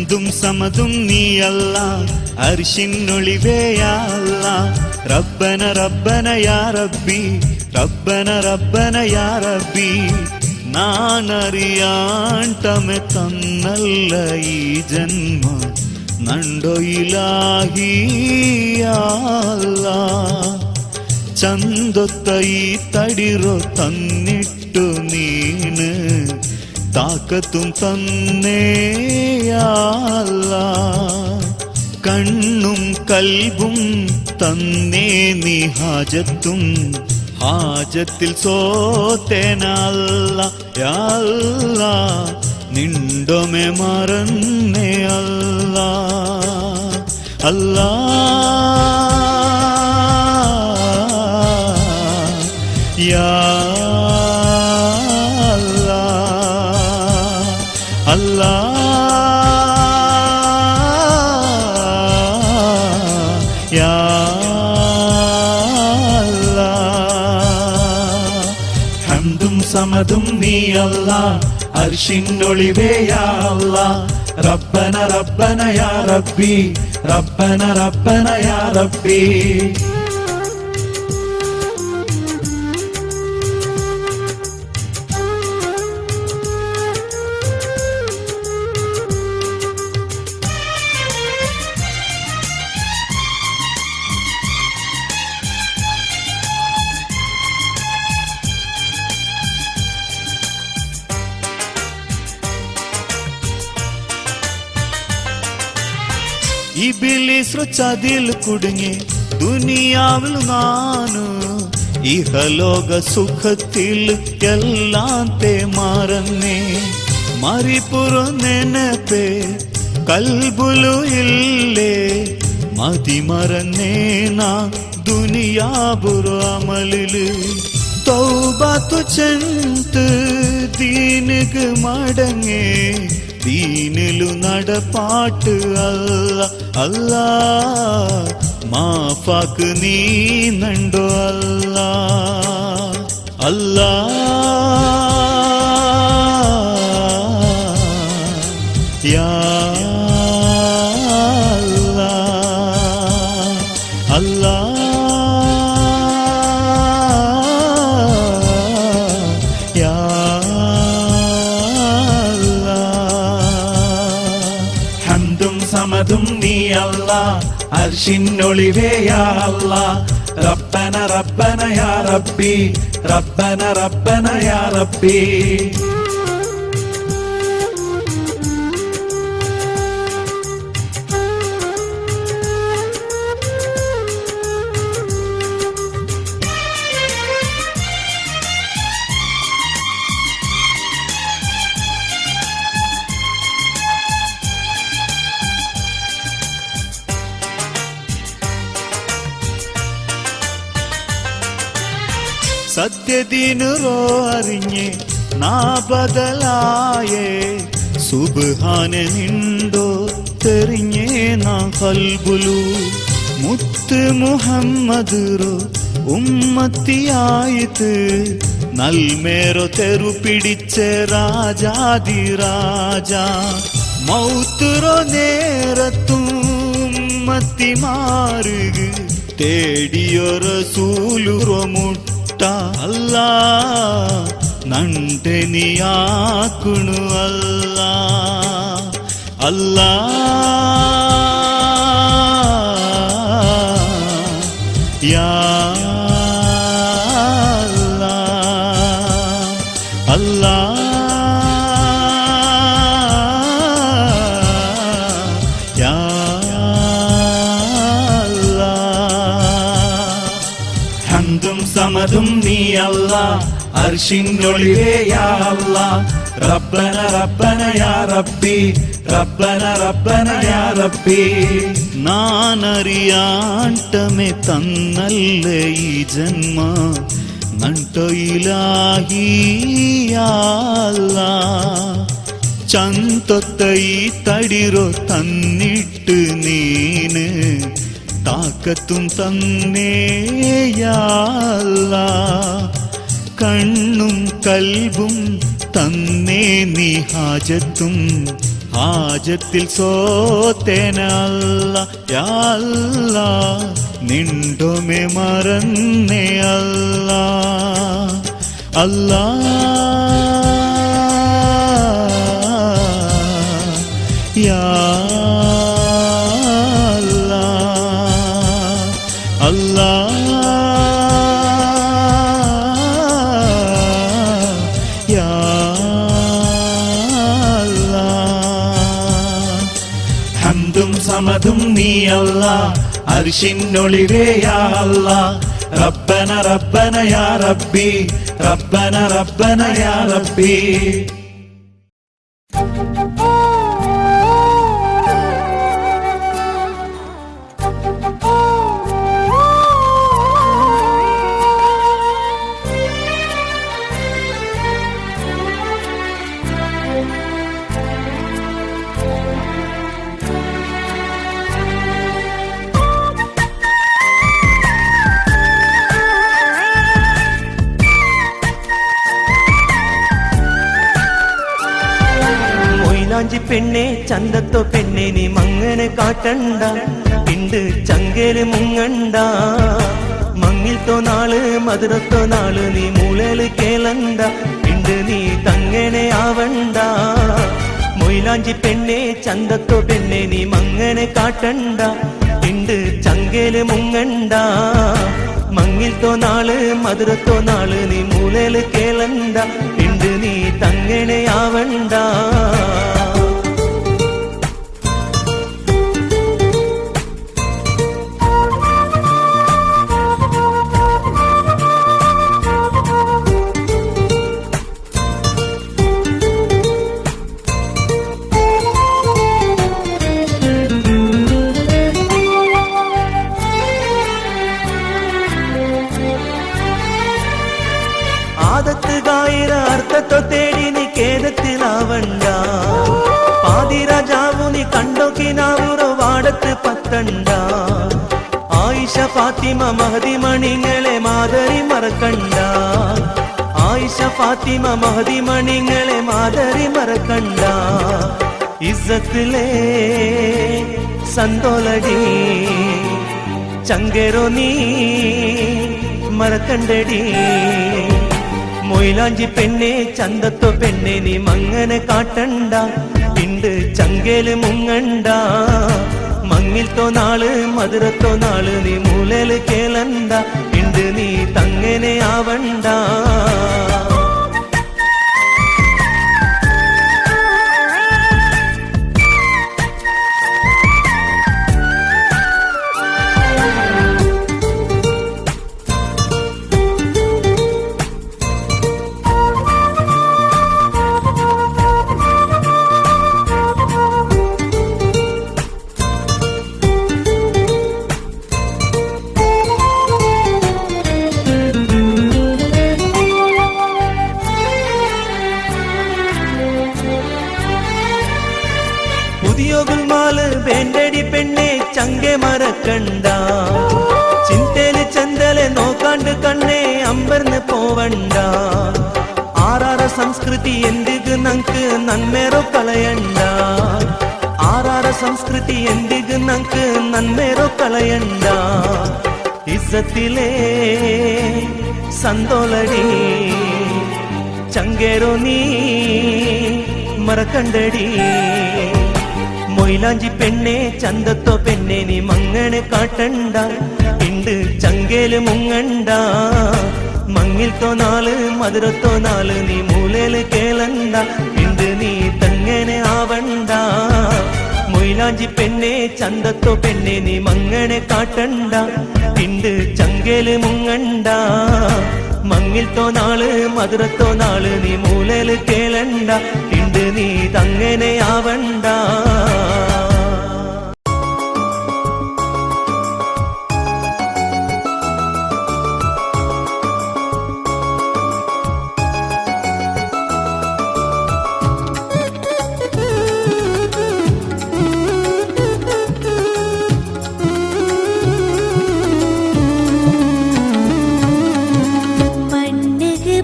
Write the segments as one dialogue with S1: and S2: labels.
S1: ഹംദും സമദും നീയല്ല, അർശിനൊളിവേ യാ അല്ലാഹ്. റബ്ബന റബ്ബന യാ റബ്ബി, റബ്ബന റബ്ബന യാ റബ്ബി. നാനറിയാണ്ടമെ തന്നല്ല ഈ ജന്മ, നണ്ടോ ഇലാഹി യാ അല്ലാഹ്. ചന്തൊത്ത ഈ തടിറോ തന്നിട്ടു നീന്, താക്കത്തും തന്നേ യാ അല്ലാഹ്. കണ്ണും കൽബും തന്നേ നീ ഹാജത്തും, ഹാജത്തിൽ സോത്തേനല്ല യാ അല്ലാഹ്. നിണ്ടൊമെ മറന്നേ അല്ലാഹ്. അല്ലാഹ് യാ അല്ലാഹ്. അല്ലാഹ് യാ അല്ലാഹ്. ഹംദും സമദും നീയല്ലാ, അർശിനൊളിവേ യാ അല്ലാഹ്. റബ്ബന റബ്ബന യാ റബ്ബി, റബ്ബന റബ്ബന യാ റബ്ബി. ഇബ്ലീസ് ചതിൽ കുടുങ്ങി ദുനിയാവിൽ നാനു, ഇഹലോക സുഖത്തിൽ എല്ലാം തേ മറന്നേ. മറിപ്പുറ നെനപ്പേ കൽബുലു ഇല്ലേ, മതി മറന്നേ നാ ദുനിയാബുറ അമലില്. തൗബത്തു ചെന്ത് ദീനുക്ക് മടങ്ങേ, ദീനിലു നടപ്പാട്ട് അല്ലാഹ്. അല്ലാഹ് മാഫാക്ക് നീ നണ്ടോ അല്ലാഹ്. അല്ലാഹ് യാ അല്ലാഹ്. അല്ലാഹ് യാ സമദും നീയല്ലാ, അർശിനൊളിവേ യാ അല്ലാഹ്. റബ്ബന റബ്ബന യാ റബ്ബി, റബ്ബന റബ്ബന യാ റബ്ബി. സത്യദീനുറോ അറിഞ്ഞേ നാ ബദലായേ, സുബ്ഹാനെ നിണ്ടോ തെറിഞ്ഞേ നാ കൽബുലു. മുത്ത് മുഹമ്മദ് റോ ഉമ്മത്തിയായിട്ട്, നൽമേരോ തെരു പിടിച്ച രാജാതി രാജ. മൗത്തുറോ നേരത്തും ഉമ്മത്തി മാറുക, തേടിയോ റസൂലുറോ മുട്ട. അല്ലാഹ് നണ്ടനിയാക്കുണു അല്ലാഹ്. അല്ലാഹ് യാ അല്ലാഹ്. അല്ലാഹ് യാ ഹംദും സമദും നീയല്ലാ, അർശിനൊളിവേ യാ അല്ലാഹ്. റബ്ബന റബ്ബന യാ റബ്ബി, റബ്ബന റബ്ബന യാ റബ്ബി. നാനറിയാണ്ടമെ തന്നല്ല ഈ ജന്മ, നണ്ടോ ഇലാഹി യാ അല്ലാഹ്. ചന്തൊത്ത ഈ തടിറോ തന്നിട്ട് നീന്, താക്കത്തും തന്നേ യാ അല്ലാഹ്. കണ്ണും കൽബും തന്നേ നീ ഹാജത്തും, ഹാജത്തിൽ സോത്തേന അല്ല യാ അല്ലാ നിണ്ടൊമെ മറന്നേ അല്ലാ അല്ലാ യാ അല്ലാ അല്ലാ യാ അല്ലാ ഹംദും സമദും നീ അല്ലാ അർശിനൊളിവേ യാ അല്ലാ റബ്ബന റബ്ബന യാ റബ്ബി റബ്ബന റബ്ബന യാ റബ്ബി
S2: പെണ്ണെ ചന്തത്തോ പെണ്ണെ നീ മങ്ങനെ കാട്ടണ്ട പിണ്ട് ചങ്കേല് മുങ്ങണ്ട മങ്ങിൽത്തോ നാള് മധുരത്തോ നാള് നീ മൂലല് കേളണ്ട പിണ്ട് നീ തങ്ങനെ ആവണ്ട മൊയിലാഞ്ചി പെണ്ണെ ചന്തത്തോ പെണ്ണെ നീ മങ്ങനെ കാട്ടണ്ട പിണ്ട് ചങ്കേല് മുങ്ങണ്ട മങ്ങിൽത്തോ നാള് മധുരത്തോ നാള് നീ മൂലല് കേളണ്ട പിണ്ട് നീ തങ്ങനെ ആവണ്ട അർത്ഥത്തോ തേടി നീ കേരത്തിലാവണ്ട പാതിരാജാവു നീ കണ്ടോക്കിനാവുറോ വാടത്ത് പത്തണ്ട ആയിഷ ഫാത്തിമ മഹദി മണിങ്ങളെ മാതരി മറക്കണ്ട ആയിഷ ഫാത്തിമ മഹദി മണിങ്ങളെ മാതരി മറക്കണ്ട ഇസ്സത്തിലേ സന്തോലടി ചങ്കേരോ നീ മറക്കണ്ടടി മൊയിലാഞ്ചി പെണ്ണെ ചന്തത്തോ പെണ്ണെ നീ മങ്ങനെ കാട്ടണ്ട പിണ്ട് ചങ്കേല് മുങ്ങണ്ട മങ്ങിൽത്തോ നാള് മധുരത്തോ നാള് നീ മൂലല് കേളണ്ട പിണ്ട് നീ തങ്ങനെ ആവണ്ട വേണ്ടടി പെണ്ണെ ചങ്കെ മറക്കണ്ട ചിന്തേല് ചന്തലെ നോക്കാണ്ട് കണ്ണേ അമ്പർന്ന് പോവണ്ട ആറാറ സംസ്കൃതി എന്തിക്ക് നങ്ക് നന്മേറോ കളയണ്ട ആറാറ സംസ്കൃതി എന്തിക്ക് നങ്ക് നന്മേറോ കളയണ്ട ഇസ്സത്തിലേ സന്തോലടി ചങ്കേരോ നീ മറക്കണ്ടടി മൊയിലാഞ്ചി പെണ്ണെ ചന്തത്തോ പെണ്ണെ നീ മങ്ങനെ കാട്ടണ്ട പിണ്ട് ചങ്കേല് മുങ്ങണ്ട മങ്ങിൽത്തോ നാള് മധുരത്തോ നാള് നീ മൂലല് കേളണ്ട പിണ്ട് നീ തങ്ങനെ ആവണ്ട മൊയിലാഞ്ചി പെണ്ണെ ചന്തത്തോ പെണ്ണെ നീ മങ്ങനെ കാട്ടണ്ട പിണ്ട് ചങ്കേല് മുങ്ങണ്ട മങ്ങിൽത്തോ നാള് മധുരത്തോ നാള് നീ മൂലല് കേളണ്ട പിണ്ട് നീ തങ്ങനെ ആവണ്ട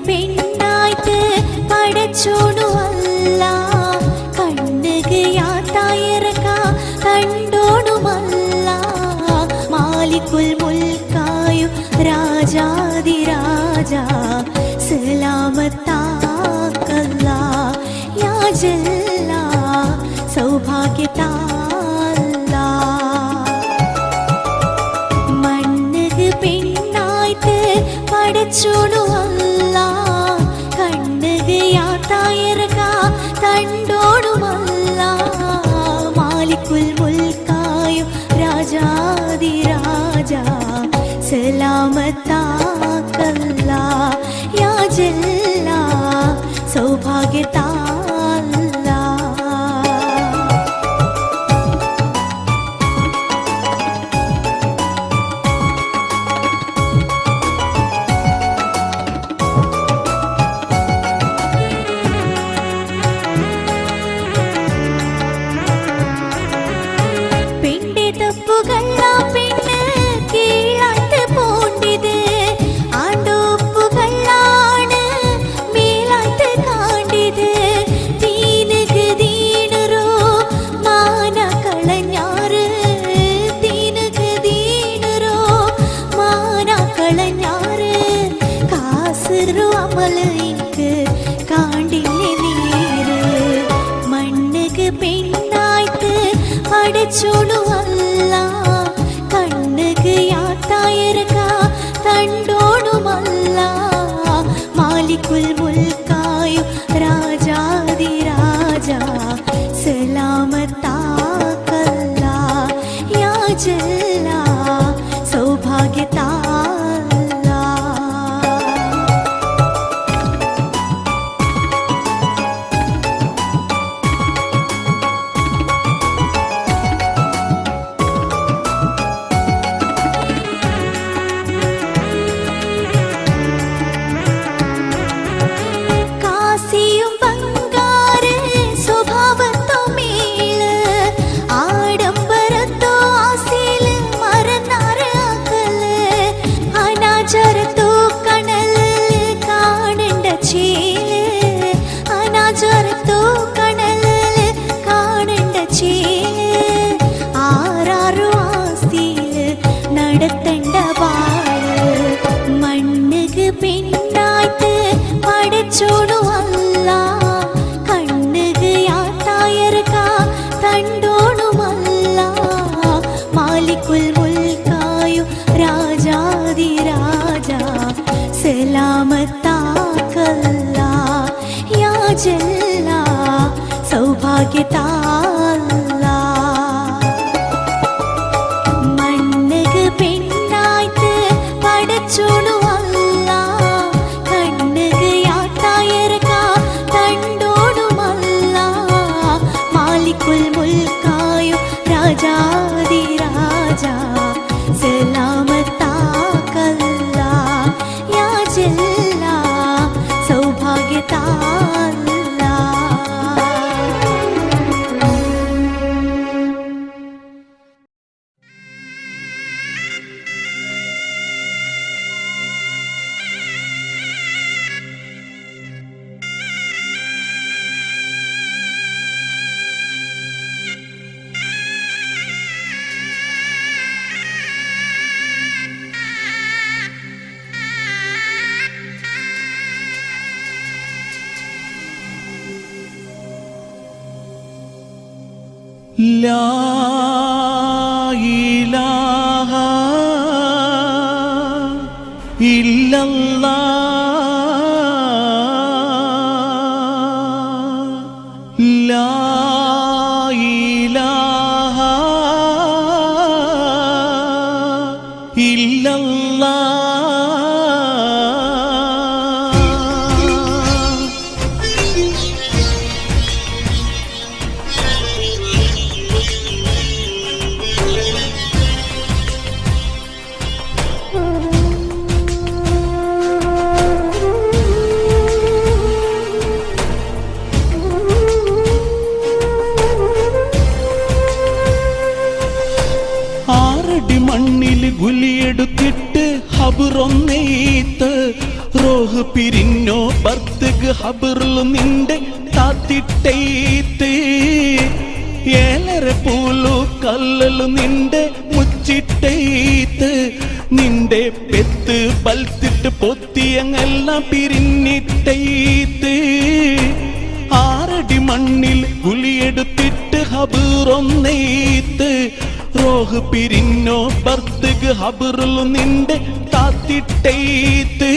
S3: പെണ്ണായിട്ട് പടച്ചോടു അല്ലാ ജല്ല സൗഭാഗ്യത്താല മണ്ണുക്ക് പെണ്ണായിട്ട് പടച്ചോണു അല്ല കണ്ണുക്ക് യാത്തായർക തണ്ടോണുമല്ല മാലിക്കുൽ മുൽക്കായോ രാജാതി രാജ സലാമത്താക്കല്ല യാ ജല്ല സൗഭാഗ്യത്താല പെണ്ടെ തപ്പുകള്ള പെണ്ണ് കീഴാട്ട് പോണ്ടിത് ആണ്ടോപ്പുകളാണ് മേലായിട്ട് കാണ്ടിത് തീനക്ക് ദീണറോ മാന കളഞ്ഞാറ് തീനക്ക് ദീണറോ മാന കളഞ്ഞാറ് കാസറോ അമലയ്ക്ക് കാണ്ടില്ലേ നീര് മണ്ണുക്ക് പെണ്ണായിട്ട് പടച്ചോണു അല്ല കണ്ണുക്ക് യാത്തായർക തണ്ടോണുമല്ല മാലിക്കുൽ മുൽക്കായോ രാജാതി രാജ സലാമത്താക്കല്ല യാ ജല്ല സൗഭാഗ്യത്താല കാസിയും ബംഗാറ് സ്വഭാവത്തോ മേള് ആഡംബരത്തോ ആസേല് മറന്നാറ് അകല് അനാചാരത്തോ കണല് കാണണ്ട ചേല് അനാചാരത്തോ കണല് കാണണ്ട ചേല് ആറാറു ആസ്തിയില് നടത്തണ്ട വാള് മണ്ണുക്ക് പെണ്ണായിട്ട് പടച്ചോണു അല്ല കണ്ണുക്ക് യാത്തായർക തണ്ടോണുമല്ല മാലിക്കുൽ മുൽക്കായോ രാജാതി രാജ സലാമത്താക്കല്ല യാ ജല്ല സൗഭാഗ്യത്താല മണ്ണുക്ക് പെണ്ണായിട്ട് പടച്ചോണു അല്ല കണ്ണുക്ക് യാത്തായർക തണ്ടോണുമല്ല മാലിക്കുൽ മുൽക്കായോ രാജാതി രാജ സലാമത്താക്കല്ല യാ ജല്ല സൗഭാഗ്യത്താല
S1: ലാ ഇലാഹ ഇല്ലല്ലാഹ് ലാ ഇലാഹ ഇല്ലല്ലാഹ് ആറടി മണ്ണിൽ ഗുലിയെടുത്തിട്ട് ഹബറൊന്നെയ്ത്ത് റോഹ് പിരിഞ്ഞോ ബർത്തക് ഹബറിൽ നിന്റെ താത്തിട്ടേത്ത് ഏലരെ പൂലു കല്ലു നിന്റെ മുച്ചിട്ടേത്ത് നിന്റെ പെത്ത് ബൽത്തിട്ട് പൊത്തിയങ്ങെല്ലാം പിരിഞ്ഞിട്ടേത്ത് ആറടി ആറടി മണ്ണിൽ ഗുലിയെടുത്തിട്ട് ഹബറൊന്നേത്ത് റോഹ് പിരിഞ്ഞോ ബർത്തക് ഹബറിൽ നിന്റെ താത്തിട്ടേത്ത്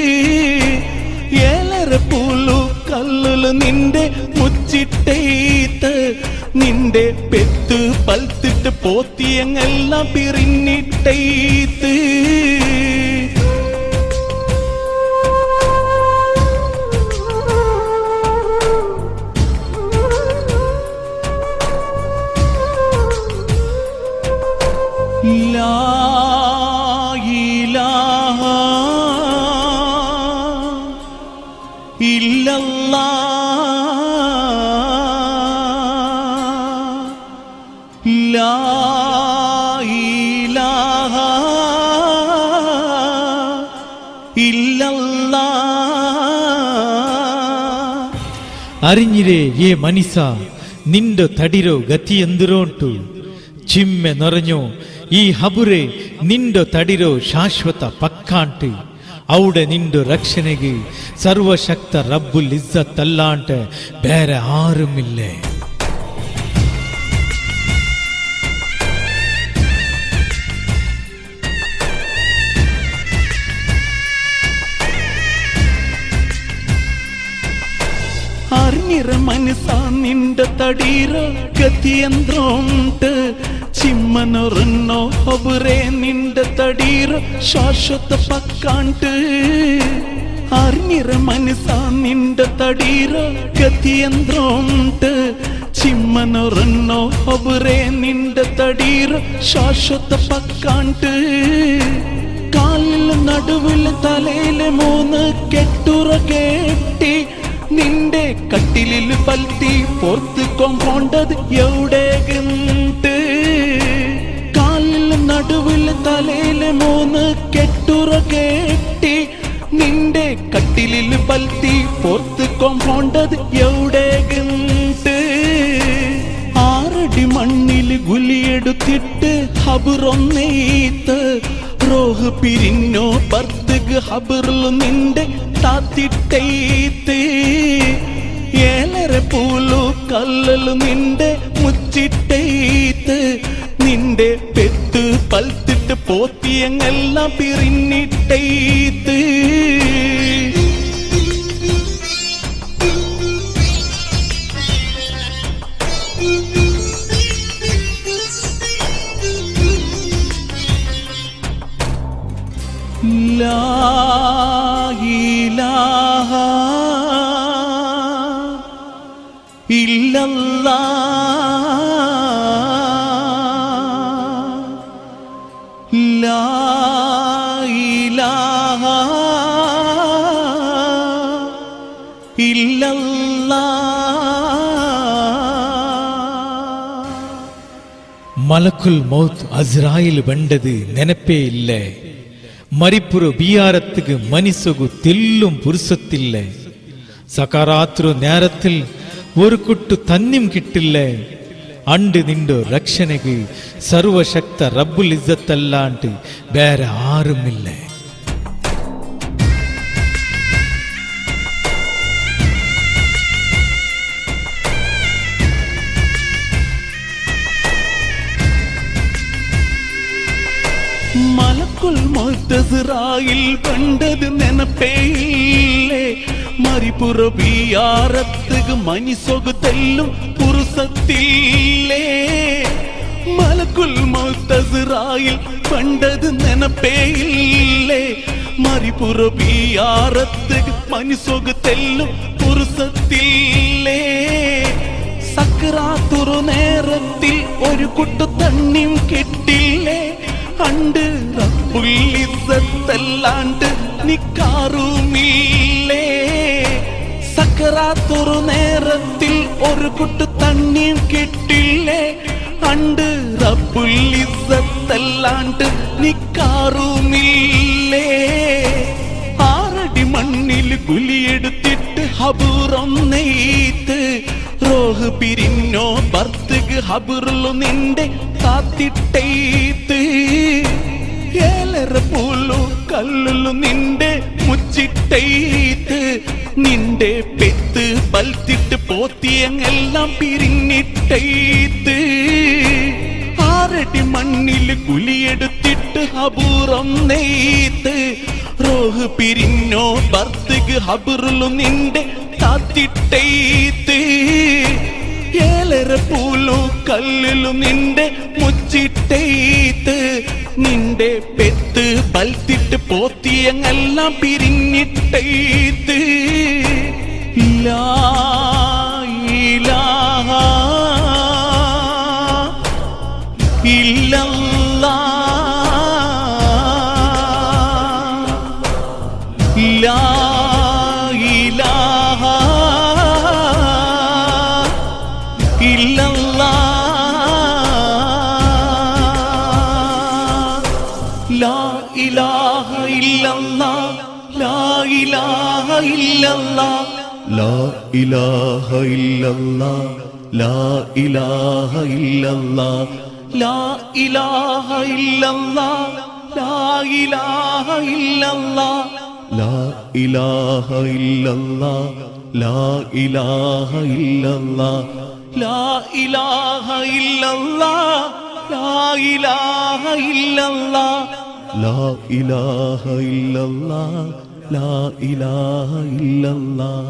S1: ഏലര പൂലു കല്ലില് നിന്റെ മുച്ചിട്ടേത്ത് നിന്റെ പെത്ത് പൽത്തിട്ട് പോത്തിയങ്ങെല്ലാം പിരിഞ്ഞിട്ടേത്ത് ലാ ഇലാഹ ഇല്ലല്ലാഹ് ലാ ഇലാഹ ഇല്ലല്ലാഹ്.
S4: അറിഞ്ഞിരേ ಏ ಮನಿಸ ನಿಂದ ತಡಿರೋ ಗತಿ ಎಂದುರೋಂಟು ಚಿಮ್ಮೆ ನೊರഞ്ഞോ ಈ ಹಬುರೆ ನಿಂದ ತಡಿರೋ ಶಾಶ್ವತ ಪಕ್ಕಾಂಟು ಔಡೆ ನಿಂದು ರಕ್ಷಣೆಗೆ ಸರ್ವಶಕ್ತ ರಬ್ಬುಲ್ ಇಜ್ಜತ್ ಅಲ್ಲಾಂಟ ಬೇರೆ ಆರುಮಿಲ್ಲೆ.
S1: അറിഞ്ഞിര മനസ്സ നിന്റെ തടീരോ ഗതിയെന്തോണ്ട് ചിമ്മനൊറന്നോ ഹബുറേ നിന്റെ തടീരോ ശാശ്വത പക്കാണ്ട് അറിഞ്ഞിര മനസ്സ നിന്റെ തടീരോ ഗതിയെന്തോണ്ട് ചിമ്മനൊറന്നോ ഹബുറേ നിന്റെ തടീരോ ശാശ്വത പക്കാണ്ട് കാലിൽ നടുവിൽ തലയില് 3 കെട്ടുറ കെട്ടി നിന്റെ കട്ടിലിൽ പൽത്തി പുറത്ത് കൊണ്ടത് എവിടെയുണ്ട് കാലിൽ നടുവിൽ തലയിൽ 3 കെട്ടുറ കെട്ടി നിന്റെ കട്ടിലിൽ പൽത്തി പുറത്ത് കൊണ്ടത് എവിടെയുണ്ട് 6 അടി മണ്ണിൽ ഗുലിയെടുത്തിട്ട് ഹബറൊന്നേത്ത് റോഹ് പിരിഞ്ഞോ ബർത്തക് ഹബറിൽ നിന്റെ താത്തിട്ടേത്ത് ഏലര പൂലു കല്ലില് നിന്റെ മുച്ചിട്ടേത്ത് നിന്റെ പെത്ത് പൽത്തിട്ട് പോത്തിയങ്ങെല്ലാം പിരിഞ്ഞിട്ടേത്ത് ലാ ഇലാഹ ഇല്ലല്ലാഹ് ലാ ഇലാഹ ഇല്ലല്ലാഹ്.
S4: മലക്കുൽ മൗത്ത് അസ്രായിൽ ಬಂಡது ನೆನಪೇ ಇಲ್ಲ. ಮರಿಪುರ ಬಿಯಾರತ್ತಿಗೆ ಮನಿಸೊಗು ತೆಲ್ಲುಂ ಪುರುಸತ್ತಿಲ್ಲ. സകാരാത്രു നേരത്തിൽ ഒരു കുട്ടു തന്നിം കിട്ടില്ല. അണ്ട് നിന്റെ രക്ഷണക്ക് സർവശക്ത റബ്ബുൽ ഇസ്സത്തല്ലാണ്ട് വേറെ ആരുമില്ല.
S1: മലക്കുൽ മൗത്ത് ഇസ്രായിൽ പണ്ടത് നെനപ്പേയില്ലേ. മരിപുറ ബിയാറത്തുക മനിസൊഗു തെല്ലും പുരുസത്തില്ലേ. മലക്കുൽ മൗത്ത് ഇസ്രായിൽ പണ്ടത് നെനപ്പേയില്ലേ. മരിപുറ ബിയാറത്തുക മനിസൊഗു തെല്ലും പുരുസത്തില്ലേ. സക്രാത്തുറു നേരത്തിൽ ഒരു കുട്ടു തണ്ണിയും കിട്ടില്ലേ. അണ്ട് റബ്ബുൽ ഇസ്സത്തല്ലാണ്ട് നിക്കാറുമില്ലേ. സക്കറാത്തൊരു നേരത്തിൽ ഒരു കുട്ടു തണ്ണിയും കിട്ടില്ലേ. അണ്ട് റബ്ബുൽ ഇസ്സത്തല്ലാണ്ട് നിക്കാറുമില്ലേ. 6 അടി മണ്ണിൽ ഗുലിയെടുത്തിട്ട് ഹബറൊന്നേത്ത് റോഹ് പിരിഞ്ഞോ ബർത്തക് ഹബറിലു നിന്റെ താത്തിട്ടേത്ത് ഏലര പൂലു കല്ലിലു നിന്റെ മുച്ചിട്ടേത്ത് നിന്റെ പെത്ത് ബൽത്തിട്ട് പോത്തിയങ്ങെല്ലാം പിരിഞ്ഞിട്ടേത്ത് ആറടി മണ്ണിൽ കുലിയെടുത്തിട്ട് ഹബൂറം നെയ്ത്ത് റോഹ് പിരിഞ്ഞോ ബർത്തക്ക് ഹബുറിലും നിന്റെ താത്തിട്ടേത്ത് ഏലര പൂലും കല്ലിലും നിന്റെ മുച്ചിട്ടേത്ത് നിന്റെ പെത്ത് ബൽത്തിട്ട് പോത്തിയങ്ങെല്ലാം പിരിഞ്ഞിട്ടേത്ത് ലാ ഇലാഹ ഇല്ലല്ലാഹ് ലാ ഇലാഹ لا إله إلا الله لا إله إلا الله لا إله إلا الله لا إله إلا الله لا إله إلا الله لا إله إلا الله لا إله إلا الله لا إله إلا الله لا إله إلا الله لا إله إلا الله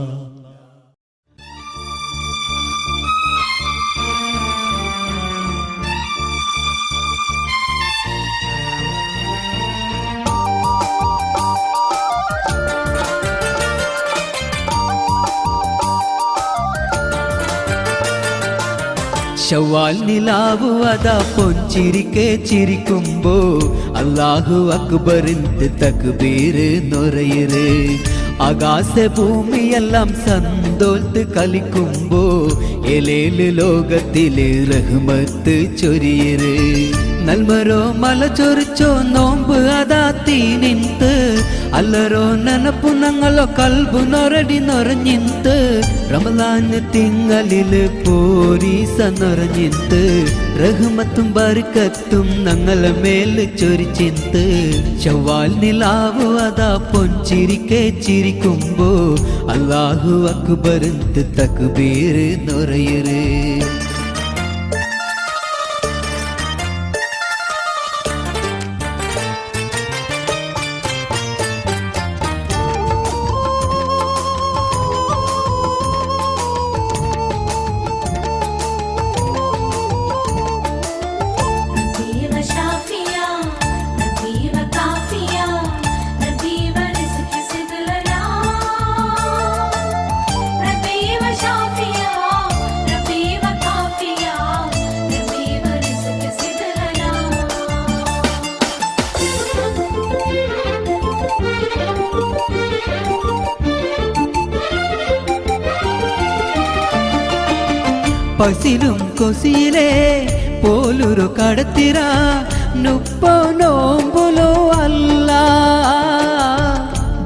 S2: ശവ്വാൽ നിലാവു അതാ പൊഞ്ചിരിക്കെ ചിരിക്കുമ്പോ അല്ലാഹു അക്ബറിന്റെ തക്ബീര് നൊറയിറ് ആകാശ ഭൂമിയെല്ലാം സന്തോൽത്ത് കളിക്കുമ്പോ എലേല് ലോകത്തില് റഹ്മത്ത് ചൊരിയിറ് നൽമരോ മല ചൊരിച്ചോ നോമ്പ് അതാ തീ നിന്ത് അല്ലരോ നനപ്പു ഞങ്ങളോ കൽബു നൊരടി നൊറഞ്ഞിന്ത് റമദാന് തിങ്കളില് പോരീസ നൊറഞ്ഞിന്ത് റഹ്മത്തും ബർക്കത്തും ഞങ്ങളെ മേല് ചൊരിച്ചിന്ത് ശവ്വാൽ നിലാവു അതാ പൊഞ്ചിരിക്കെ ചിരിക്കുമ്പോ അല്ലാഹു അക്ബറിന്റെ തക്ബീര് നൊറയിറ് പസിലും കൊസിയിലെ പോലൊരു കടത്തിര നുപ്പോ നോമ്പുലോ അല്ല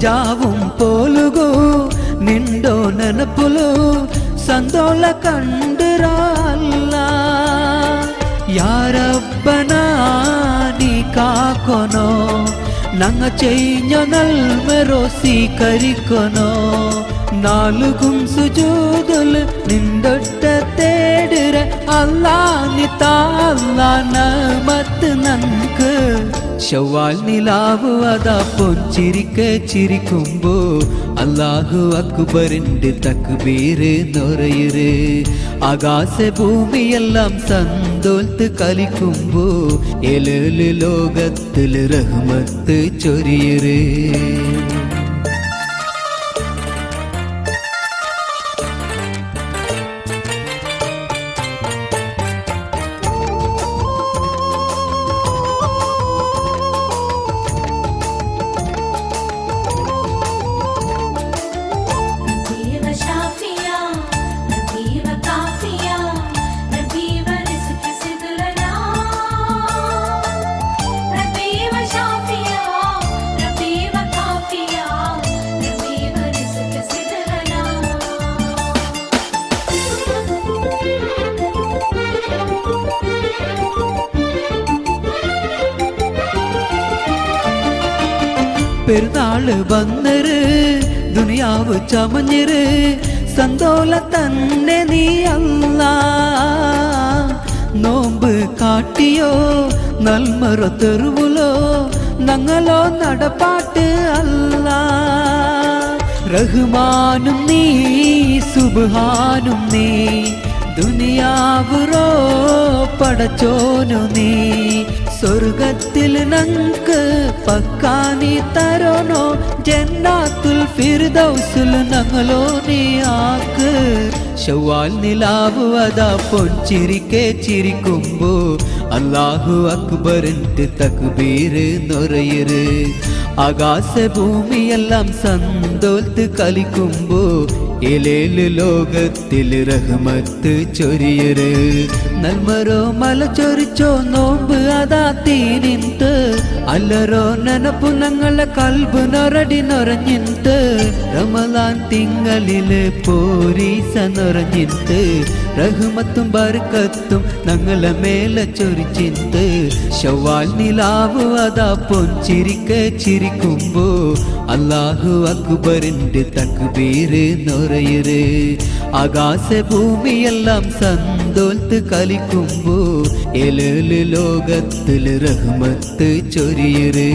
S2: ജാവും പോലുകോ നിണ്ടോ നനപ്പുലോ സന്തോള കണ്ടിര അല്ല യാരബ്ബനാ നീ കാക്കൊനോ നങ്ങ ചെയ്ഞ്ഞ നൽമരോ സ്വീകരിക്കൊനോ നാലുകും സുജൂദുല് നിന്തൊട്ട തേടുര അല്ലാ നിതാല്ലാ നമത്ത് നങ്ക് ശവ്വാൽ നിലാവു അതാ പൊഞ്ചിരിക്കെ ചിരിക്കുമ്പോ അല്ലാഹു അക്ബറിന്റെ തക്ബീര് നൊറയിറ് ആകാശ ഭൂമിയെല്ലാം സന്തോൽത്ത് കളിക്കുമ്പോ എലേല് ലോകത്തില് റഹ്മത്ത് ചൊരിയിറ് പെരുന്നാള് വന്നര് ദുനിയാവ് ചമഞ്ഞിര് സന്തോല തന്നെ നീ അല്ലാ നോമ്പ് കാട്ടിയോ നൽമറ തെരുവുലോ ഞങ്ങളോ നടപ്പാട്ട് അല്ലാ റഹ്മാനും നീ സുബ്ഹാനും നീ ദുനിയാവുറോ പടച്ചോനു നീ സ്വർഗത്തിൽ നങ്ക് പക്കാനി തരോനോ ജന്നാത്തുൽ ഫിർദൗസിൽ ഞങ്ങളോ നീ ആക്ക് ശവ്വാൽ നിലാവ് അതാ പൊൻചിരിക്കെ ചിരിക്കുമ്പോ അല്ലാഹു അക്ബറിന്റെ തക്ബീര് നൊറയിര് ആകാശ ഭൂമിയെല്ലാം സന്തോൽത്ത് കളിക്കുമ്പോ ഏലേല് ലോകത്തിൽ റഹ്മത്ത് ചൊരിയര് നൽമരോ മല ചൊരിച്ചോ നോമ്പ് അതാ തീരിന്ത് അല്ലറോ നനപ്പു ഞങ്ങളെ കൽബ് നൊരടി നൊറഞ്ഞിന്ത് റമലാൻ തിങ്കളില് പോരീസ നൊറഞ്ഞിന്ത് റഹ്മത്തും ബർക്കത്തും ഞങ്ങളെ മേലെ ചൊരിച്ചിന്ത് ശവ്വാൽ നിലാവ് അതാ പൊൻചിരിക്കെ ചിരിക്കുമ്പോ അല്ലാഹു അക്ബറിന്റെ തക്ബീര് നൊറയിര് ആകാശ ഭൂമിയെല്ലാം സന്തോൽത്ത് കളിക്കുമ്പോ ഏലേല് ലോകത്തിൽ റഹ്മത്ത് ചൊരിയര്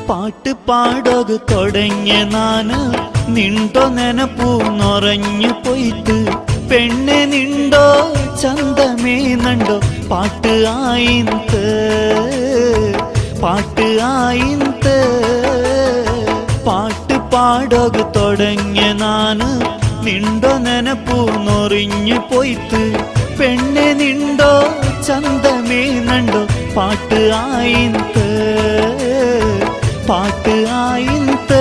S5: പാട്ട് പാടോക് തുടങ്ങിയ നാന് നിണ്ടോ നെനപ്പൂ നൊറഞ്ഞു പോയിട്ട് പെണ്ണെ നിണ്ടോ ചന്തമേ നണ്ടോ പാട്ട് ആയിന്ത് പാട്ട് ആയിന്ത് പാട്ട് പാടോക് തുടങ്ങിയ നാന് നിണ്ടോ നെനപ്പൂ നൊറിഞ്ഞു പോയിട്ട് പെണ്ണെ നിണ്ടോ ചന്തമേ നണ്ടോ പാട്ട് ആയിന്ത് പാട്ട് ആയിന്ത്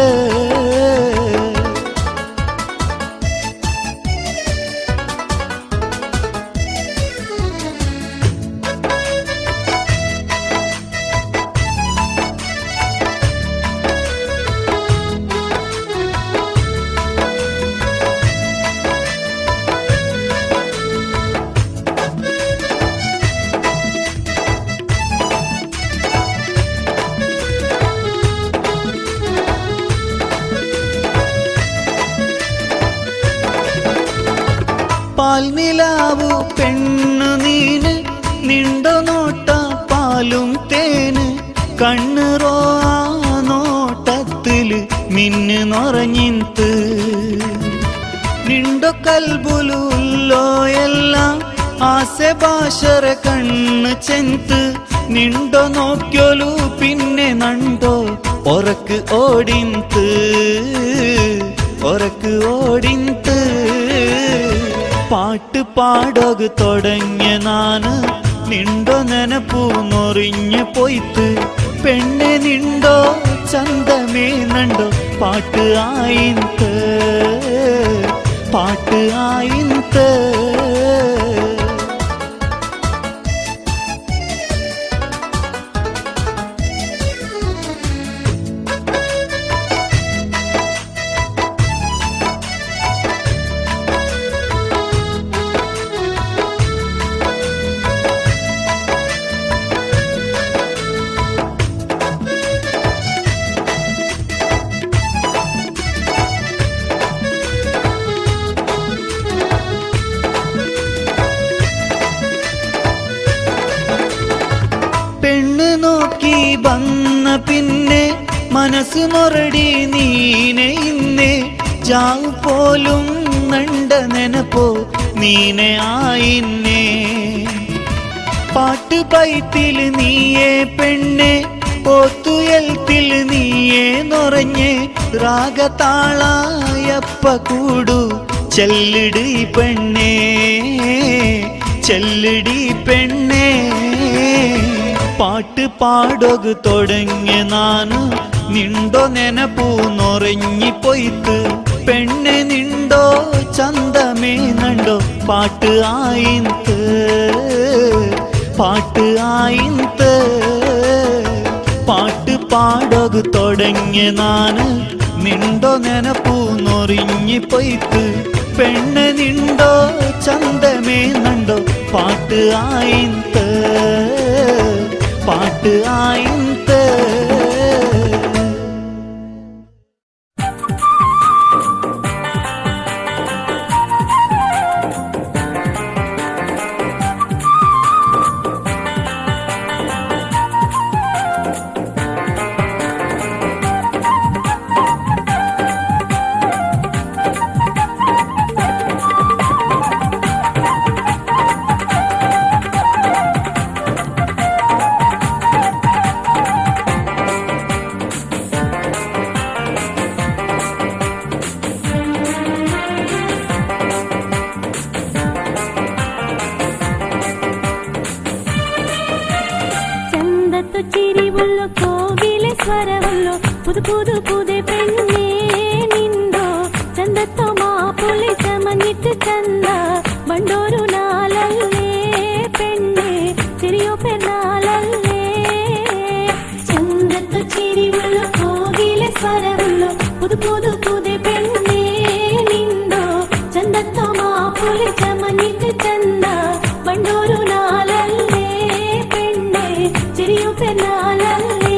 S5: പാൽനിലാവു പെണ്ണു നീന് നിണ്ടോ നോട്ട പാലും തേന് കണ്ണുറോ ആ നോട്ടത്തില് മിന്നു നൊറഞ്ഞിന്ത് നിണ്ടോ കൽബുലുല്ലോ എല്ലാം ആസെ ഭാഷര കണ്ണ് ചെന്ത് നിണ്ടോ നോക്കിയോലു പിന്നെ നണ്ടോ ഒറക്ക് ഓടിന്ത് ഒറക്ക് ഓടിന്ത് പാട്ട് പാടോക് തുടങ്ങിയ നാന് നിണ്ടോ നെനപ്പൂ നൊറിഞ്ഞു പോയിട്ട് പെണ്ണെ നിണ്ടോ ചന്തമേ നണ്ടോ പാട്ട് ആയിന്ത് പാട്ട് ആയിന്ത് പെണ്ണ് നോക്കി വന്ന പിന്നെ മനസ്സ് മൊറടി നീനെ ഇന്നേ ജാവ് പോലും നണ്ട നെനപ്പോ നീനെ ആയിന്നേ പാട്ട് പൈത്തിൽ നീയേ പെണ്ണെ പോത്തുയൽത്തിൽ നീയേ നൊറഞ്ഞേ രാഗതാളായപ്പ കൂടു ചെല്ലിടി പെണ്ണേ ചെല്ലിടി പെണ്ണേ പാട്ട് പാടൊകു തുടങ്ങിയ നാന് നിണ്ടോ ನೆನಪು നൊറങ്ങിപ്പോയിത്ത് പെണ്ണെ നിണ്ടോ ചന്തമേ നണ്ടോ പാട്ട് ആയിന്ത് പാട്ട് ആയിന്ത് പാട്ട് പാടൊകു തുടങ്ങിയ നാന് നിണ്ടോ ನೆನಪು നൊറങ്ങിപ്പോയിത്ത് പെണ്ണെ നിണ്ടോ ചന്തമേ നണ്ടോ പാട്ട് ആയിന്ത് പാട്ട് ആയിന്ത്
S3: ചിരിവുള്ള കോകിലെ സ്വരവുള്ളോ പുതു പുതു പുതു പെണ്ണേ നിണ്ടോ ചന്തത്തോ മാപ്പുളി ചമഞ്ഞിട്ട് ചന്ത ബണ്ടോരു നാളല്ലേ പെണ്ണേ ചെറിയോ പെണ്ണാളല്ലേ ചന്തത്തോ ചിരിവുള്ള കോകിലെ സ്വരവുള്ളോ പുതു പുതു പുതു പെണ്ണേ നിണ്ടോ ചന്തത്തോ മാപ്പുളി ചമഞ്ഞിട്ട് ചന്ത ബണ്ടോരു നാളല്ലേ പെണ്ണേ ചെറിയോ പെണ്ണാളല്ലേ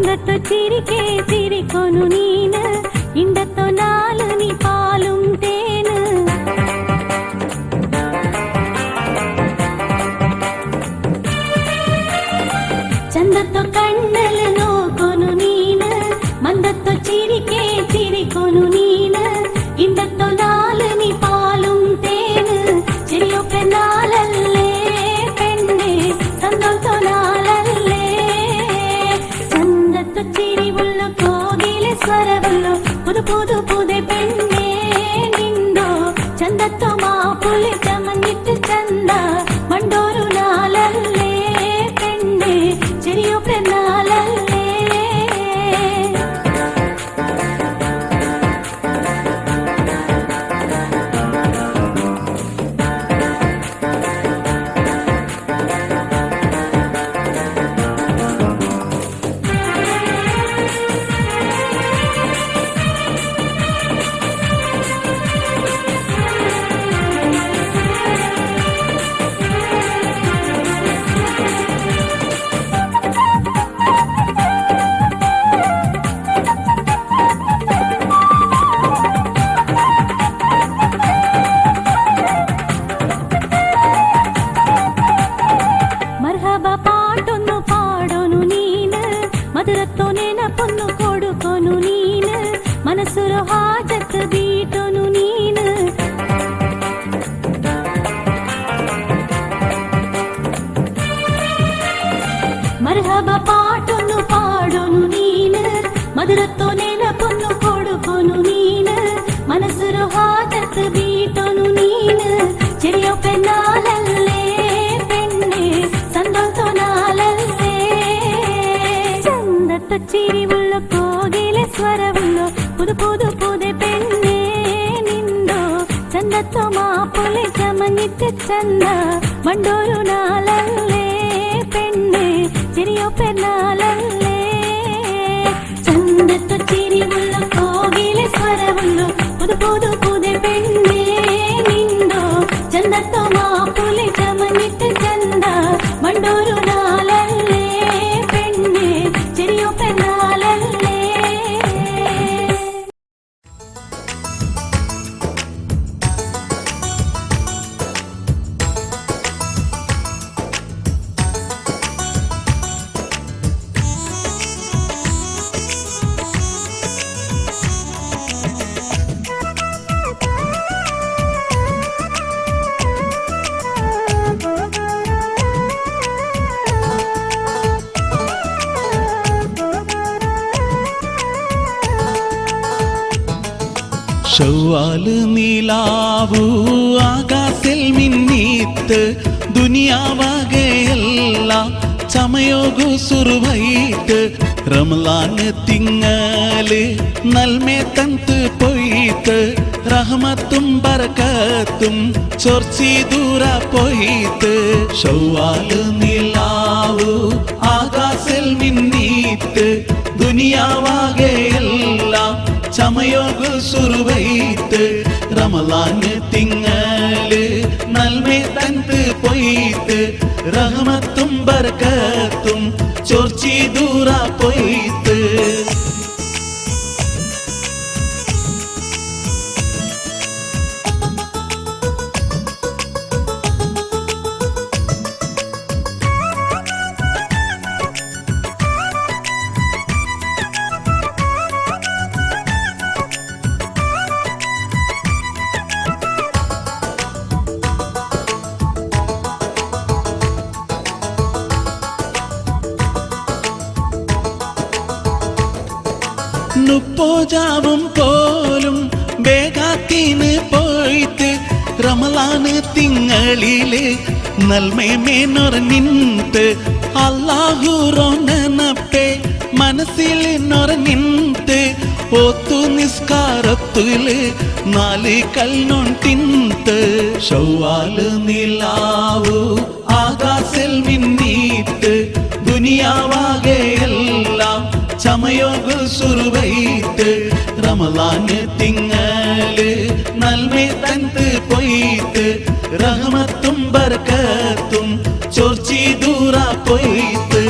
S3: ചന്തത്തു ചിരിക്കേ ചിരിക്കൊന്നു നീന് ഇണ്ടത്തു നാല് നീ പാലും തേന് ചന്തത്തു കണ്ണല് നോക്കൊന്നു നീന് മന്ദത്തു ചിരിക്കേ ചിരിക്കൊന്നു നീന് ഇണ്ടത്തു നാല് നീ പാലും തേന് ചിരിയോ പെണ്ണാലല്ലേ പെണ്ണെ സന്തോഷ നാളല്ലേ ചന്തത്തു ചിരിവുള്ള കോകില സ്വരവുള്ളു പുതു പുതു പുതു പെണ്ണെ നിണ്ടോ ചന്തത്തു മാപ്പുലി ചമഞ്ഞിട്ട് ചന്ത മണ്ടോരു നാളല്ലേ പെണ്ണെ ചിരിയോ പെണ്ണാലല്ലേ മർഹബ പാട്ടൊന്നു പാടൊന്നു നീന് മധുരത്തു നെനപ്പൊന്നു കൊടുക്കൊന്നു നീന് മനസ്സുരു ഹാജത്ത് ബീട്ടൊന്നു നീന് മർഹബ പാട്ടൊന്നു പാടൊന്നു നീന് മധുരത്തു നെനപ്പൊന്നു കൊടുക്കൊന്നു നീന് മനസ്സുരു ഹാജത്ത് ബീട്ടൊന്നു നീന് ചെറിയോ പെണ്ണാലല്ലേ പെണ്ണെ സന്തോഷ നാളല്ലേ ചന്തത്തു ചിരിവുള്ള കോകില സ്വരവുള്ള പുതു പുതു പുതു പെണ്ണെ നിണ്ടോ ചന്തത്തു മാപ്പുലി ചമഞ്ഞിട്ട് ചന്ത മണ്ടോരു നാളല്ലേ പെണ്ണെ ചെറിയോ പെണ്ണാലല്ലേ ചന്തത്തു ചിരിവുള്ള കോകില സ്വരവുള്ള പുതു പുതു പുതു പെണ്ണെ നിണ്ടോ ചന്തത്തു മാപ്പുലി ചമഞ്ഞിട്ട് ചന്ത മണ്ടോരു നാളല്ലേ പെണ്ണെ ചെറിയോ പെണ്ണാലല്ലേ
S1: ഷവ്വാല് നീലാവൂ ആകാശത്തിൽ മിന്നീത്ത് ദുനിയാവാകെയല്ല ചമയോഗു സുറുവൈത്ത് റമലാന് തിങ്ങല് നൽമേ തന്ത് പൊയ്ത്ത് റഹ്മത്തും ബർക്കത്തും ചൊർച്ചി ദൂര പൊയ്ത്ത് ഷവ്വാല് നീലാവൂ ആകാശത്തിൽ മിന്നീത്ത് ദുനിയാവാകെയല്ല ചമയോഗു സുറുവൈത്ത് റമലാന് തിങ്ങല് നൽമേ തന്ത് പൊയ്ത്ത് റഹ്മത്തും ബർക്കത്തും ചൊർച്ചി ദൂര പൊയ്ത്ത് നുപ്പോജാവും പോലും വേഗാത്തിന് പോയിട്ട് റമലാന് തിങ്കളിലെ നൽമേമേനൊർ നിന്ത് അല്ലാഹുറോനപ്പേ മനസ്സിലിനൊർ നിന്ത് ഓത്തു നിസ്കാരത്തില് നാല് കൽനൊണ്ടിന്ത് ഷവ്വാല് നിലാവു ആകാശൽ മിന്നീത്ത് ദുനിയാവാകെയെല്ലാം ചമയോഗു സുറുവൈത്ത് റമലാന് തിങ്ങല് നൽമേ തന്ത് പൊയ്ത്ത് റഹ്മത്തും ബർക്കത്തും ചൊർച്ചി ദൂര പൊയ്ത്ത്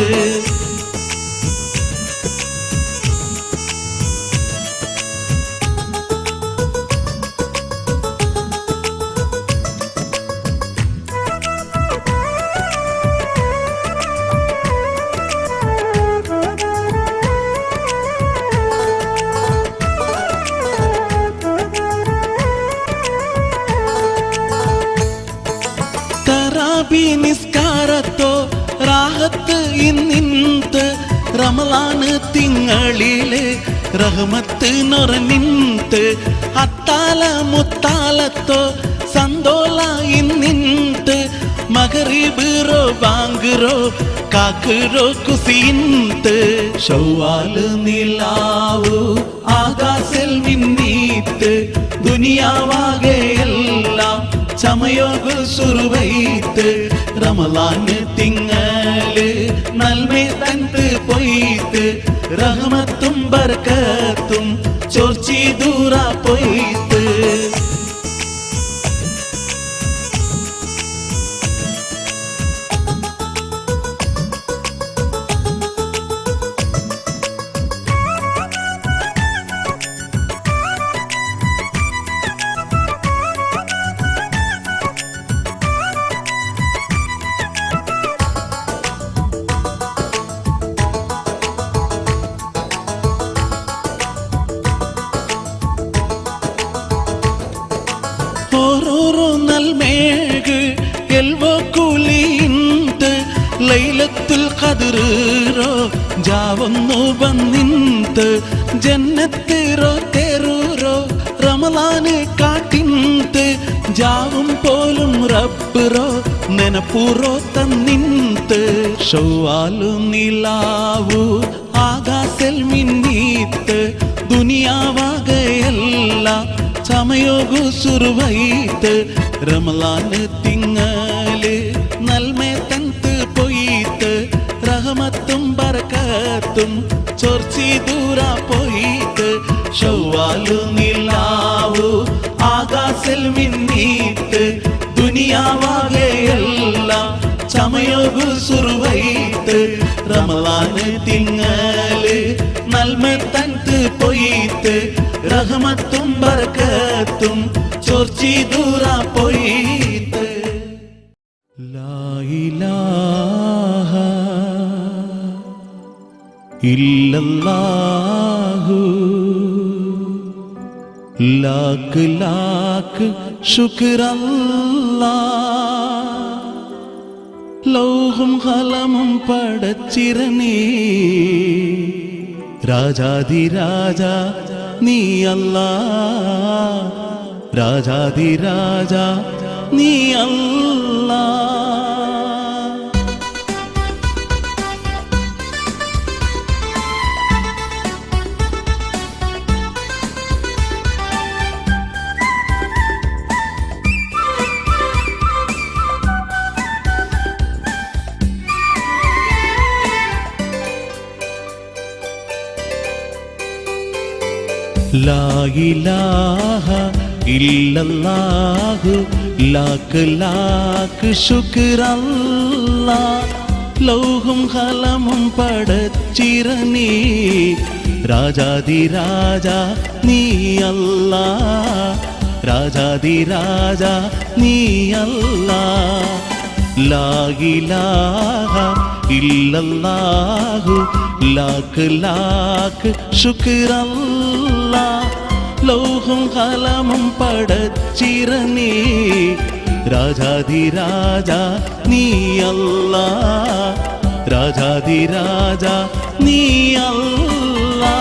S1: റമളാന് തിങ്കളില് റഹ്മത്ത് നൊറനിന്ത് അത്താല മുത്താലത്തോ സന്തോല ഇന്നിന്ത് മഗ്രിബ് ബാങ്ക്റോ കാക്ക്റോ കുസിന്ത് ശൗവാല് നിലാവു ആകാശൽ മിന്നീത്ത് ദുനിയാവാകെയെല്ലാം ചമയോഗു സുറുവൈത്ത് റമളാന് തിങ്കള് നൽമേ തന്ത് പൊയ്ത്ത് റഹ്മത്തും ബർക്കത്തും ചോർച്ചി ദൂര പൊയ്ത്ത് ഓരോരോ നൽമേഗ് എൽവോ കുലിന്ത് ലൈലത്തുൽ ഖദ്റോ ജാവന്നു വന്നിന്ത് ജന്നത്തിറോ തെറൂരോ റമളാന് കാട്ടിന്ത് ജാവും പോലും റബ്ബറോ നെനപ്പൂറോ തന്നിന്ത് ശൗവാലു നിലാവു ആകാശൽ മിന്നീത്ത് ദുനിയാവാകെയെല്ലാം ചമയോഗു സുറുവൈത്ത് റമളാന് തിങ്കള് നൽമേ തന്ത് പൊയ്ത്ത് റഹ്മത്തും ബർക്കത്തും ചോർച്ചി ദൂര പൊയ്ത്ത് ശൗവാലു നിലാവു ആകാശൽ മിന്നീത്ത് ദുനിയാവാകെയെല്ലാം ചമയോഗു സുറുവൈത്ത് റമളാന് തിങ്കള് നൽമേ തന്ത് പൊയ്ത്ത് റഹ്മത്തും ബർക്കത്തും ചോർച്ചി ദൂര പൊയ്ത്ത് ലാ ഇലാഹ ഇല്ലല്ലാഹു ലാഖ് ലാഖ് ശുക്രല്ലാഹ് ലൗഹും ഖലമും പടച്ചിരനേ രാജാധിരാജ നീ അല്ലാ രാജാധിരാജ നീ അല്ലാ ലാ ഇലാഹ ഇല്ലല്ലാഹു ലാഖ് ലാഖ് ശുക്രല്ലാഹ് ലൗഹും ഖലമും പടച്ചിരനേ രാജാധിരാജ നീ അല്ലാ രാജാധിരാജ നീ അല്ലാ ലാ ഇലാഹ ഇല്ലല്ലാഹു ലാഖ് ലാഖ് ശുക്രല്ലാഹ് ലൗഹും ഖലമും പടച്ചിരനേ രാജാധിരാജ നീ അല്ലാ രാജാധിരാജ നീ അല്ലാ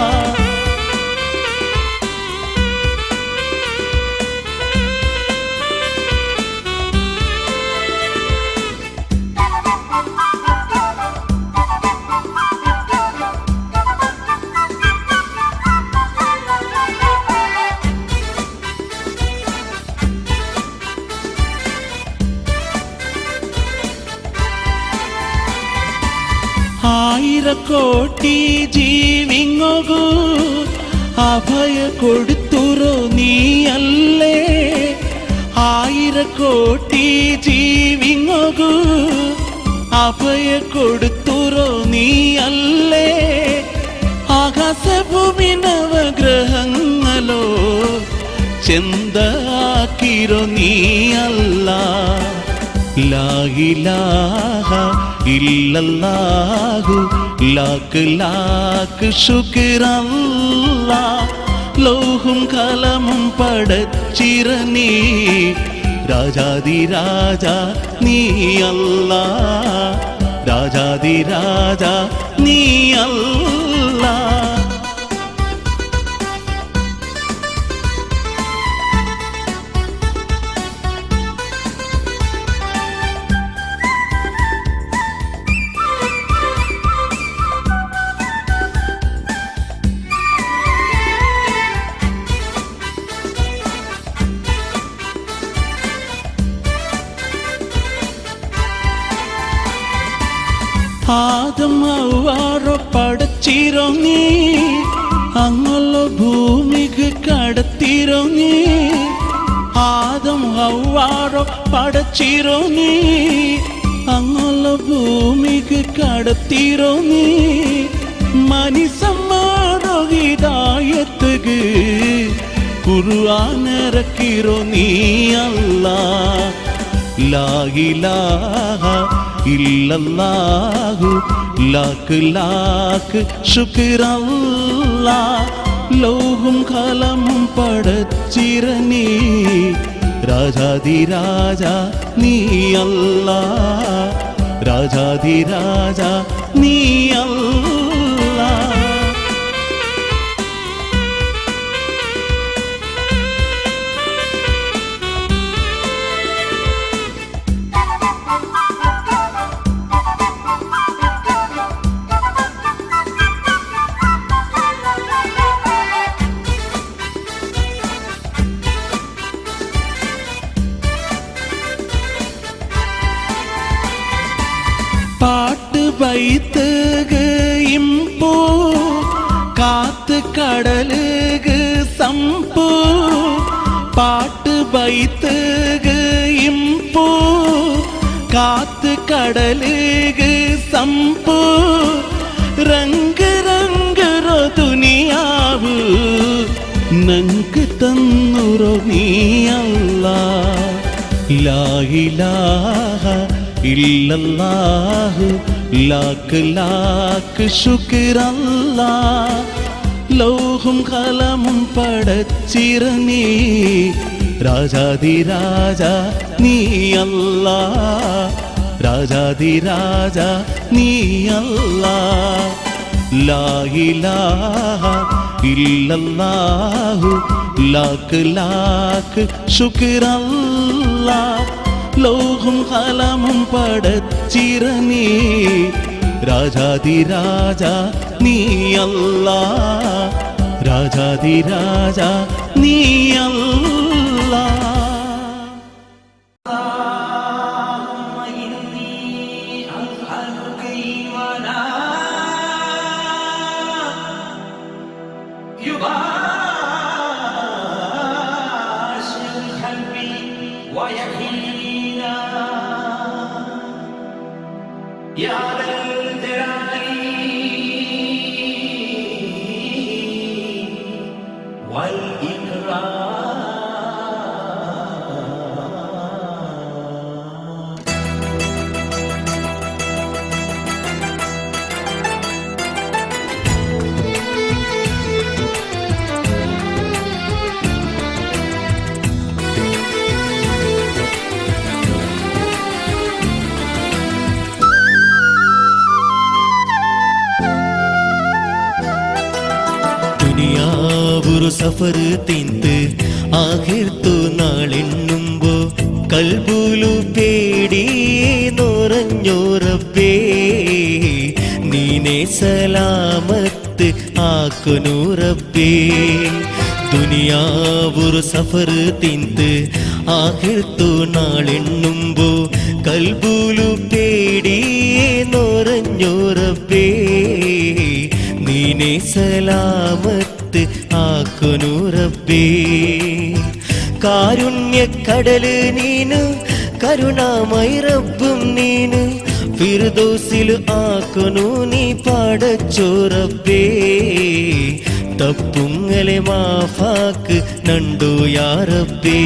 S1: ആയിരക്കോടി ജീവിങ്ങോകു അഭയ കൊടുത്തുറോ നീയല്ലേ ആയിരക്കോടി ജീവിങ്ങോകു അഭയ കൊടുത്തുറോ നീയല്ലേ ആകാശഭൂമി നവഗ്രഹങ്ങളോ ചെന്താക്കിരോ നീയല്ലാ ലാ ഇലാഹ ഇല്ലല്ലാഹു ലാഖ് ലാഖ് ശുക്രല്ലാഹ് ലൗഹും ഖലമും പടച്ചിരനേ രാജാധിരാജ നീ അല്ലാ രാജാധിരാജ നീ അല്ലാ ആദം ഹവ്വാറെ പടച്ചിരോ നീ അങ്ങുള്ള ഭൂമിക്ക് കടത്തിരോ നീ ആദം ഹവ്വാറെ പടച്ചിരോ നീ അങ്ങുള്ള ഭൂമിക്ക് കടത്തിരോ നീ മനുഷ്യന്മാരോ ഹിദായത്തുക്ക് ഖുർആൻ ഇറക്കിരോ നീ അല്ലാഹ് ലാ ഇലാഹ ഇല്ലല്ലാഹു ലാക്ക് ലാക്ക് ശുക്രല്ലാഹ് ലോഹും കലമും പടച്ചിരനീ രാജാധിരാജ നീ അല്ലാഹ് രാജാധിരാജ നീ അല്ലാഹ് பாட்டு வைத்துகு இம்பு காத்து கடலுகு சம்பு பாட்டு வைத்துகு இம்பு காத்து கடலுகு சம்பு ரங்கு ரங்குரோ துனியாவு நங்கு தன்னுரோ நீ அல்லாஹ் ലാ ഇലാഹ ഇല്ലല്ലാഹു ലാക്ക് ലാക്ക് ശുക്രല്ലാഹ് ലോഹും കലമും പടച്ചിരനീ രാജാധിരാജ നീ അല്ലാഹ് രാജാധിരാജ നീ അല്ലാഹ് ലാ ഇലാഹ ഇല്ലല്ലാഹു ലാക്ക് ലാക്ക് ശുക്രല്ലാഹ് ലോഹും കലമും പടച്ചിരനീ രാജാധിരാജ നീ അല്ലാഹ് രാജാധിരാജ നീ അല്ലാഹ്
S5: ദുനിയാവൊരു സഫർ തിന്ത് ആഹിർത്തു നാളെണ്ണുമ്പോ കൽബുലു പേടി നോറഞ്ഞോറപ്പേ നീനെ സലാമത്ത് ആക്കുനൂറപ്പേ ദുനിയാവൊരു സഫർ തിന്ത് ആഹിർത്തു നാളെണ്ണുമ്പോ കൽബുലു പേടി നോറഞ്ഞോറപ്പേ നീനെ സലാമത്ത് ആക്കുനു റബ്ബേ കാരുണ്യക്കടല് നീന് കരുണാമയി റബ്ബും നീന് ഫിർദൗസില് ആക്കുനു നീ പടച്ചോ റബ്ബേ തപ്പുങ്ങളെ മാഫാക്ക് നണ്ടു യാ റബ്ബേ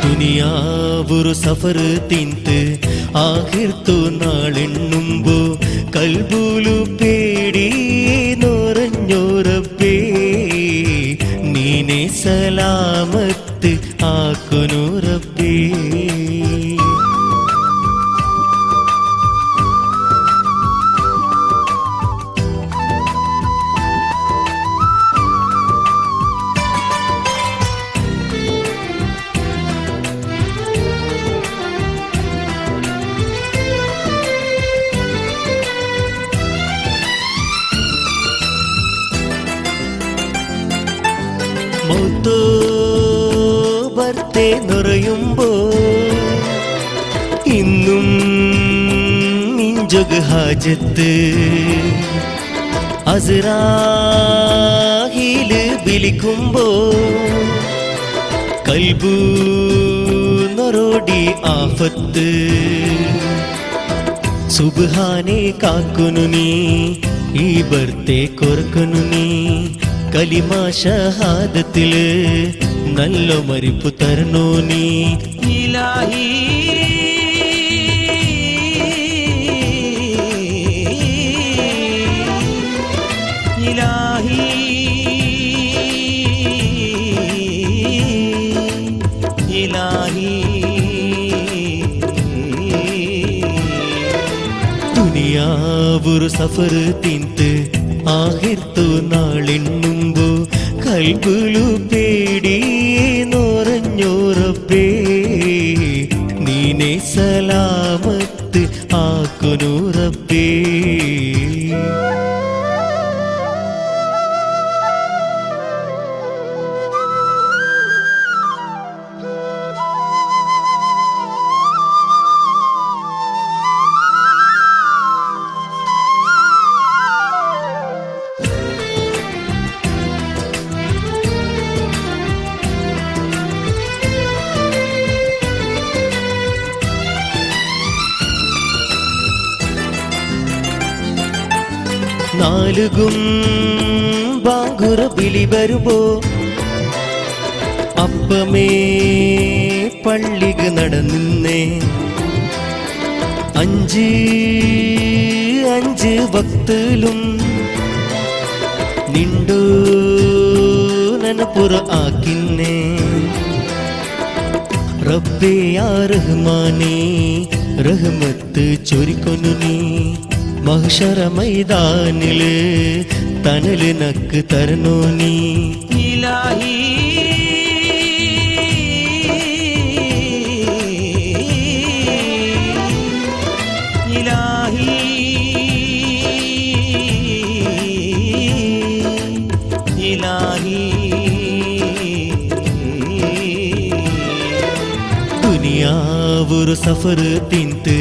S5: ദുനിയാവൊരു സഫർ തിന്ത് ആഹിർത്തു നാളെണ്ണുമ്പോ കൽബുലു പേടി നോറഞ്ഞോ റബ്ബേ നീനെ സലാമത്ത് ആക്കുനു റബ്ബേ മൗത്തോ ഭർത്തെ നിറയുമ്പോ ഇന്നും ജഗ് ഹാജത്ത് അസ്രാഹീല് വിളിക്കുമ്പോ കൽബു നൊറോടി ആഫത്ത് സുബ്ഹാനെ കാക്കുनु നീ ഈ ബർത്തെ കൊർക്കുनु നീ കലിമാ ഷഹാദത്തില് നല്ല മരിപ്പു തരണോ നീ
S2: ഇലാഹി ഇലാഹി ഇലാഹി
S5: ദുനിയാവൊരു സഫർ തിന്ത് ആഹിർത്തു നാളെണ്ണുമ്പോ കൽബുലു പേടി നോറഞ്ഞോറപ്പേ നീനെ സലാമത്ത് ആക്കുനൂറപ്പേ നാലുകും ബാങ്കുറ വിളി വരുമ്പോ അപ്പമേ പള്ളിക്ക് നടന്നേ അഞ്ച് അഞ്ച് വക്തിലും നിണ്ടു നനപുറ ആക്കിന്നേ റബ്ബേ യാ റഹ്മാനേ റഹ്മത്ത് ചൊരിക്കൊന്നു നീ മഹ്ശറ മൈതാനില് തണല് നക്ക് തരണോ നീ
S2: ഇലാഹി ഇലാഹി ഇലാഹി
S5: ദുനിയാവൊരു സഫർ തിന്ത്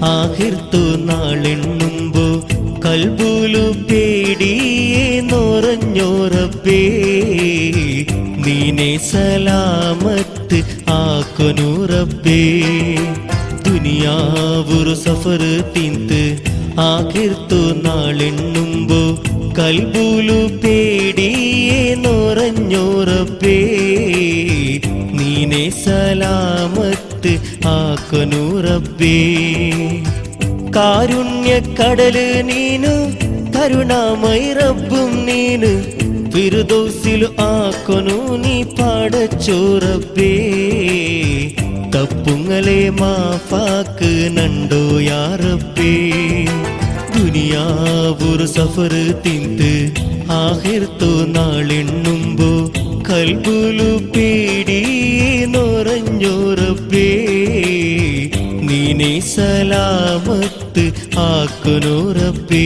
S5: ആഹിർത്തു നാളെണ്ണുമ്പോ കൽബുലു പേടിയേ നോറഞ്ഞോറപ്പേ നീനെ സലാമത്ത് ആക്കുനൂറപ്പേ ദുനിയാവൊരു സഫർ തിന്ത് ആഹിർത്തു നാളെണ്ണുമ്പോ കൽബുലു പേടിയേ നോറഞ്ഞോറപ്പേ നീനെ സലാമത്ത് ആക്കുനൂറപ്പേ കാരുണ്യക്കടല് നീനു കരുണാമയി റബ്ബും നീനു ഫിർദൗസിൽ ആക്കൊന്നു നീ പാടച്ചോറപ്പേ തപ്പുങ്ങളെ മാഫാക്ക് നണ്ടോ യാ റബ്ബേ ദുനിയാവൊരു സഫർ തിന്ത് ആഹിർത്തു നാളെണ്ണുമ്പോ കൽബുലു പേടി നോറഞ്ഞോറപ്പേ നീനെ സലാമത്ത് ആക്കുനൂറപ്പേ